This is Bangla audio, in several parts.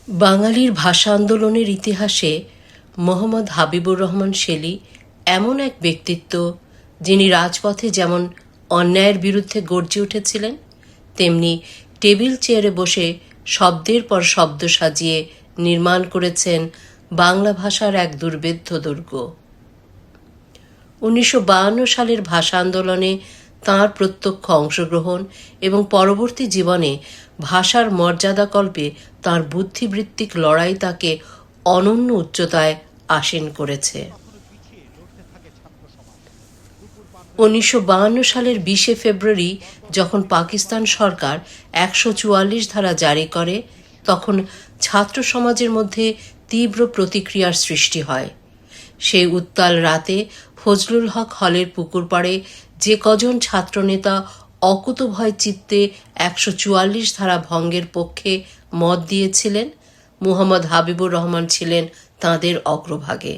বাঙালির ভাষা আন্দোলনের ইতিহাসে মোহাম্মদ হাবিবুর রহমান শেলী এমন এক ব্যক্তিত্ব, যিনি রাজপথে যেমন অন্যায়ের বিরুদ্ধে গর্জে উঠেছিলেন, তেমনি টেবিল চেয়ারে বসে শব্দের পর শব্দ সাজিয়ে নির্মাণ করেছেন বাংলা ভাষার এক দুর্ভেদ্য দুর্গ। 1952 সালের ভাষা আন্দোলনে তাঁর প্রত্যক্ষ অংশগ্রহণ এবং পরবর্তী জীবনে ভাষার মর্যাদাকল্পে তাঁর বুদ্ধিবৃত্তিক লড়াই তাকে অনন্য উচ্চতায় আসীন করেছে। 1952 সালের 20 ফেব্রুয়ারি যখন পাকিস্তান সরকার 144 ধারা জারি করে, তখন ছাত্র সমাজের মধ্যে তীব্র প্রতিক্রিয়ার সৃষ্টি হয়। সেই উত্তাল রাতে ফজলুল হক হলের পুকুর পাড়ে যে কজন ছাত্রনেতা অকুতোভয় চিত্তে 144 ধারা ভঙ্গের পক্ষে মত দিয়েছিলেন, মুহাম্মদ হাবিবুর রহমান ছিলেন তাঁদের অগ্রভাগে।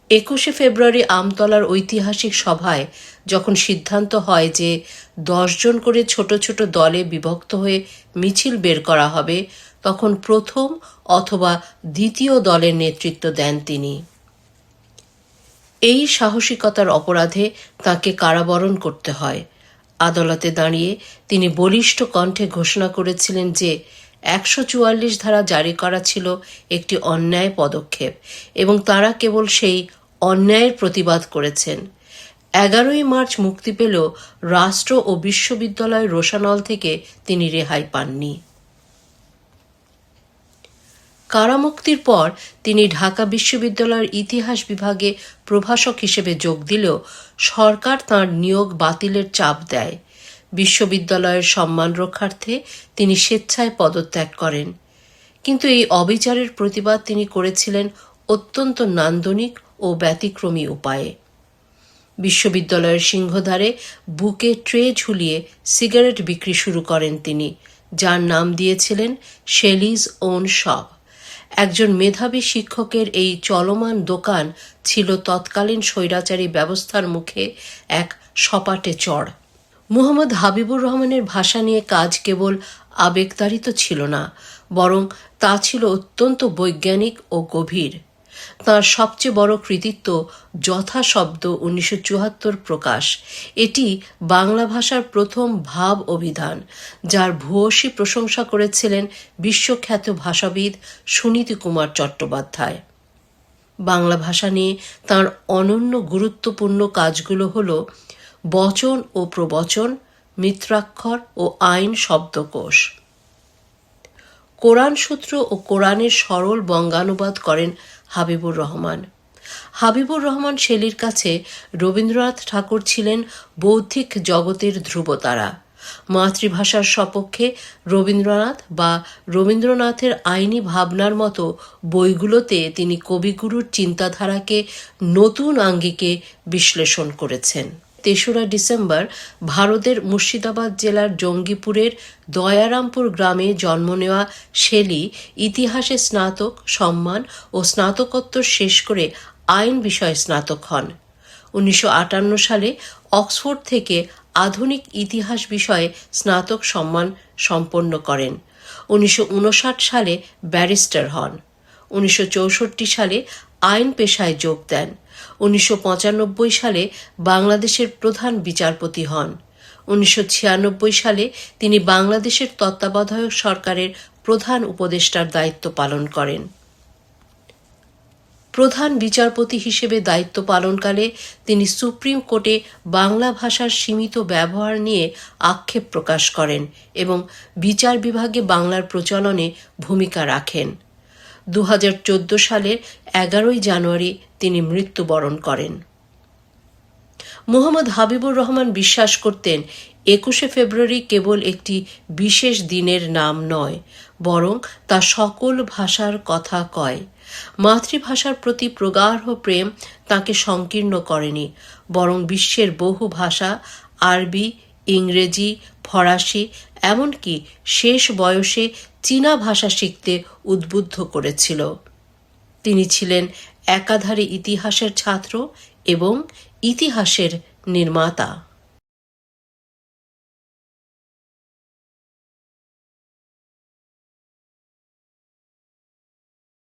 21 ফেব্রুয়ারি আমতলার ঐতিহাসিক সভায় যখন সিদ্ধান্ত হয় যে 10 জন করে ছোট ছোট দলে বিভক্ত হয়ে মিছিল বের করা হবে, তখন প্রথম অথবা দ্বিতীয় দলের নেতৃত্ব দেন তিনি। এই সাহসিকতার অপরাধে তাঁকে কারাবরণ করতে হয়। আদালতে দাঁড়িয়ে তিনি বলিষ্ঠ কণ্ঠে ঘোষণা করেছিলেন যে 144 ধারা জারি করা ছিল একটি অন্যায় পদক্ষেপ এবং তাঁরা কেবল সেই অন্যায়ের প্রতিবাদ করেছেন। 11 মার্চ মুক্তি পেলেও রাষ্ট্র ও বিশ্ববিদ্যালয় রোষানল থেকে তিনি রেহাই পাননি। কারামুক্তির পর তিনি ঢাকা বিশ্ববিদ্যালয়ের ইতিহাস বিভাগে প্রভাষক হিসেবে যোগ দিলেও সরকার তাঁর নিয়োগ বাতিলের চাপ দেয়। বিশ্ববিদ্যালয়ের সম্মান রক্ষার্থে তিনি স্বেচ্ছায় পদত্যাগ করেন, কিন্তু এই অবিচারের প্রতিবাদ তিনি করেছিলেন অত্যন্ত নান্দনিক ও ব্যতিক্রমী উপায়ে। বিশ্ববিদ্যালয়ের সিংহদ্বারে বুকে ট্রে ঝুলিয়ে সিগারেট বিক্রি শুরু করেন তিনি, যার নাম দিয়েছিলেন শেলিজ ওন শপ। একজন মেধাবী শিক্ষকের এই চলমান দোকান ছিল তৎকালীন স্বৈরাচারী ব্যবস্থার মুখে এক সপাটে চড়। মুহাম্মদ হাবিবুর রহমানের ভাষা নিয়ে কাজ কেবল আবেগতাড়িত ছিল না, বরং তা ছিল অত্যন্ত বৈজ্ঞানিক ও গভীর। তাঁর সবচেয়ে বড় কৃতিত্ব যথাশব্দ 1974 প্রকাশ। এটি বাংলা ভাষার প্রথম ভাব অভিধান, যার ভূয়সী প্রশংসা করেছিলেন বিশ্বখ্যাত ভাষাবিদ সুনীতি কুমার চট্টোপাধ্যায়। বাংলা ভাষা নিয়ে তাঁর অনন্য গুরুত্বপূর্ণ কাজগুলো হল বচন ও প্রবচন, মিত্রাক্ষর ও আইন শব্দকোষ। কোরআন সূত্র ও কোরআনের সরল বঙ্গানুবাদ করেন হাবিবুর রহমান। হাবিবুর রহমান শেলীর কাছে রবীন্দ্রনাথ ঠাকুর ছিলেন বৌদ্ধিক জগতের ধ্রুবতারা। মাতৃভাষার সপক্ষে রবীন্দ্রনাথ বা রবীন্দ্রনাথের আইনি ভাবনার মতো বইগুলোতে তিনি কবিগুরুর চিন্তাধারাকে নতুন আঙ্গিকে বিশ্লেষণ করেছেন। 3রা ডিসেম্বর ভারতের মুর্শিদাবাদ জেলার জঙ্গিপুরের দয়ারামপুর গ্রামে জন্ম নেওয়া শেলী ইতিহাসে স্নাতক সম্মান ও স্নাতকোত্তর শেষ করে আইন বিষয়ে স্নাতক হন। 1958 সালে অক্সফোর্ড থেকে আধুনিক ইতিহাস বিষয়ে স্নাতক সম্মান সম্পন্ন করেন। 1959 সালে ব্যারিস্টার হন। 1964 সালে আইন পেশায় যোগ দেন। 1995 সালে বাংলাদেশের প্রধান বিচারপতি হন। 1996 সালে তিনি বাংলাদেশের তত্ত্বাবধায়ক সরকারের প্রধান উপদেষ্টার দায়িত্ব পালন করেন। প্রধান বিচারপতি হিসেবে দায়িত্ব পালনকালে তিনি সুপ্রিম কোর্টে বাংলা ভাষার সীমিত ব্যবহার নিয়ে আক্ষেপ প্রকাশ করেন এবং বিচার বিভাগে বাংলার প্রচলনে ভূমিকা রাখেন। 2014 সালের 11 জানুয়ারি তিনি মৃত্যুবরণ করেন। মুহাম্মদ হাবিবুর রহমান বিশ্বাস করতেন 21 ফেব্রুয়ারি কেবল একটি বিশেষ দিনের নাম নয়, বরং তা সকল ভাষার কথা কয়। মাতৃভাষার প্রতি প্রগাঢ় প্রেম তাকে সংকীর্ণ করেনি, বরং বিশ্বের বহু ভাষা, আরবি, ইংরেজি, ফরাসি, এমনকি শেষ বয়সে চীনা ভাষা শিখতে উদ্বুদ্ধ করেছিল। তিনি ছিলেন একাধারে ইতিহাসের ছাত্র এবং ইতিহাসের নির্মাতা।